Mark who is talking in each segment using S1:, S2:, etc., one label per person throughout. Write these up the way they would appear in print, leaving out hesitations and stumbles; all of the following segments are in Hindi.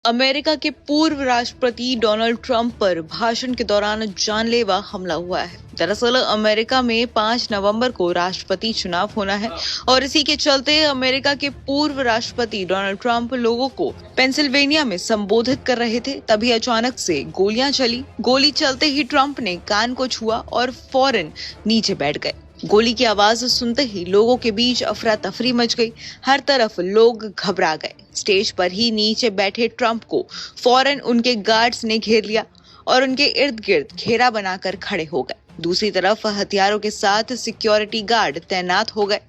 S1: अमेरिका के पूर्व राष्ट्रपति डोनाल्ड ट्रंप पर भाषण के दौरान जानलेवा हमला हुआ है। दरअसल अमेरिका में 5 नवंबर को राष्ट्रपति चुनाव होना है और इसी के चलते अमेरिका के पूर्व राष्ट्रपति डोनाल्ड ट्रंप लोगों को पेंसिल्वेनिया में संबोधित कर रहे थे, तभी अचानक से गोलियां चली। गोली चलते ही ट्रंप ने कान को छुआ और फौरन नीचे बैठ गए। गोली की आवाज सुनते ही लोगों के बीच अफरा तफरी मच गई। हर तरफ लोग घबरा गए। स्टेज पर ही नीचे बैठे ट्रंप को फौरन उनके गार्ड्स ने घेर लिया और उनके इर्द गिर्द घेरा बनाकर खड़े हो गए। दूसरी तरफ हथियारों के साथ सिक्योरिटी गार्ड तैनात हो गए।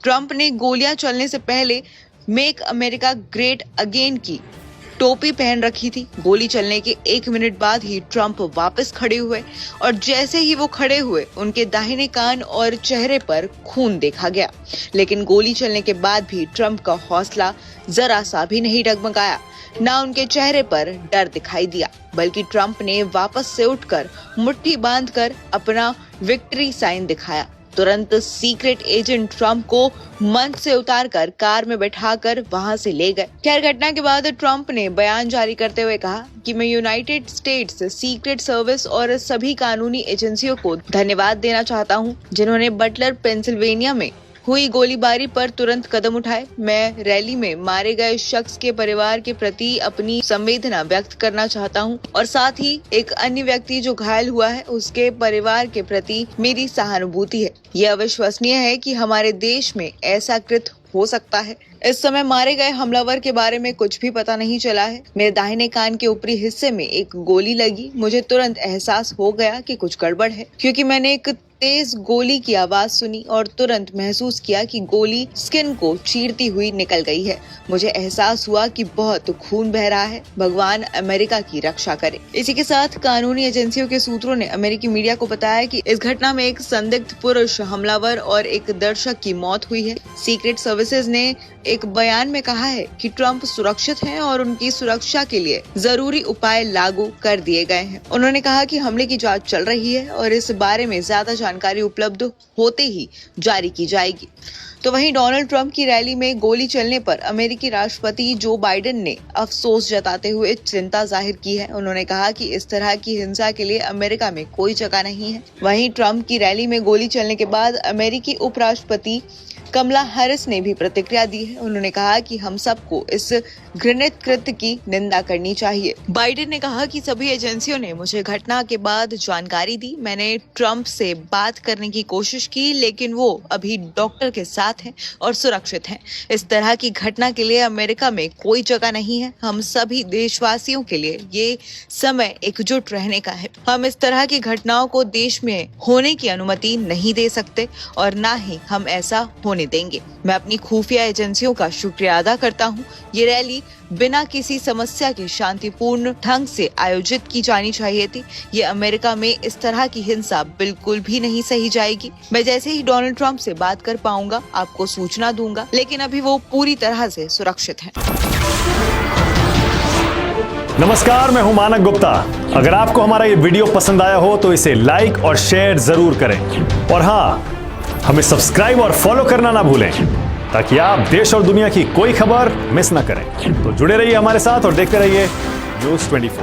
S1: ट्रंप ने गोलियां चलने से पहले मेक अमेरिका ग्रेट अगेन की टोपी पहन रखी थी। गोली चलने के 1 मिनट बाद ही ट्रंप वापस खड़े हुए और जैसे ही वो खड़े हुए उनके दाहिने कान और चेहरे पर खून देखा गया। लेकिन गोली चलने के बाद भी ट्रंप का हौसला जरा सा भी नहीं डगमगाया, ना उनके चेहरे पर डर दिखाई दिया, बल्कि ट्रंप ने वापस से उठकर मुट्ठी बांधकर अपना विक्ट्री साइन दिखाया। तुरंत सीक्रेट एजेंट ट्रंप को मंच से उतारकर कार में बैठाकर वहां से ले गए। खैर, घटना के बाद ट्रंप ने बयान जारी करते हुए कहा कि मैं यूनाइटेड स्टेट्स सीक्रेट सर्विस और सभी कानूनी एजेंसियों को धन्यवाद देना चाहता हूं, जिन्होंने बटलर पेंसिल्वेनिया में हुई गोलीबारी पर तुरंत कदम उठाए। मैं रैली में मारे गए शख्स के परिवार के प्रति अपनी संवेदना व्यक्त करना चाहता हूं और साथ ही एक अन्य व्यक्ति जो घायल हुआ है उसके परिवार के प्रति मेरी सहानुभूति है। यह अविश्वसनीय है कि हमारे देश में ऐसा कृत्य हो सकता है। इस समय मारे गए हमलावर के बारे में कुछ भी पता नहीं चला है। मेरे दाहिने कान के ऊपरी हिस्से में एक गोली लगी। मुझे तुरंत एहसास हो गया कि कुछ गड़बड़ है, क्योंकि मैंने एक तेज गोली की आवाज सुनी और तुरंत महसूस किया कि गोली स्किन को चीरती हुई निकल गई है। मुझे एहसास हुआ कि बहुत खून बह रहा है। भगवान अमेरिका की रक्षा करे। इसी के साथ कानूनी एजेंसियों के सूत्रों ने अमेरिकी मीडिया को बताया कि इस घटना में एक संदिग्ध पुरुष हमलावर और एक दर्शक की मौत हुई है। सीक्रेट सर्विसेज ने एक बयान में कहा है कि ट्रंप सुरक्षित हैं और उनकी सुरक्षा के लिए जरूरी उपाय लागू कर दिए गए हैं। उन्होंने कहा कि हमले की जांच चल रही है और इस बारे में ज्यादा जानकारी उपलब्ध होते ही जारी की जाएगी। तो वहीं डोनाल्ड ट्रंप की रैली में गोली चलने पर अमेरिकी राष्ट्रपति जो बाइडेन ने अफसोस जताते हुए चिंता जाहिर की है। उन्होंने कहा कि इस तरह की हिंसा के लिए अमेरिका में कोई जगह नहीं है। वहीं ट्रंप की रैली में गोली चलने के बाद अमेरिकी उपराष्ट्रपति कमला हैरिस ने भी प्रतिक्रिया दी है। उन्होंने कहा कि हम सबको इस घृणित कृत्य की निंदा करनी चाहिए। बाइडेन ने कहा कि सभी एजेंसियों ने मुझे घटना के बाद जानकारी दी। मैंने ट्रंप से बात करने की कोशिश की, लेकिन वो अभी डॉक्टर के साथ हैं और सुरक्षित हैं। इस तरह की घटना के लिए अमेरिका में कोई जगह नहीं है। हम सभी देशवासियों के लिए ये समय एकजुट रहने का है। हम इस तरह की घटनाओं को देश में होने की अनुमति नहीं दे सकते और न ही हम ऐसा होने देंगे। मैं अपनी खुफिया एजेंसियों का शुक्रिया अदा करता हूँ। ये रैली बिना किसी समस्या के शांतिपूर्ण ढंग से आयोजित की जानी चाहिए थी। ये अमेरिका में इस तरह की हिंसा बिल्कुल भी नहीं सही जाएगी। मैं जैसे ही डोनाल्ड ट्रंप से बात कर पाऊंगा आपको सूचना दूंगा, लेकिन अभी वो पूरी तरह से सुरक्षित हैं।
S2: नमस्कार, मैं हूं मानक गुप्ता। अगर आपको हमारा ये वीडियो पसंद आया हो तो इसे लाइक और शेयर जरूर करें और हाँ, हमें सब्सक्राइब और फॉलो करना ना भूलें ताकि आप देश और दुनिया की कोई खबर मिस ना करें। तो जुड़े रहिए हमारे साथ और देखते रहिए न्यूज़ 24।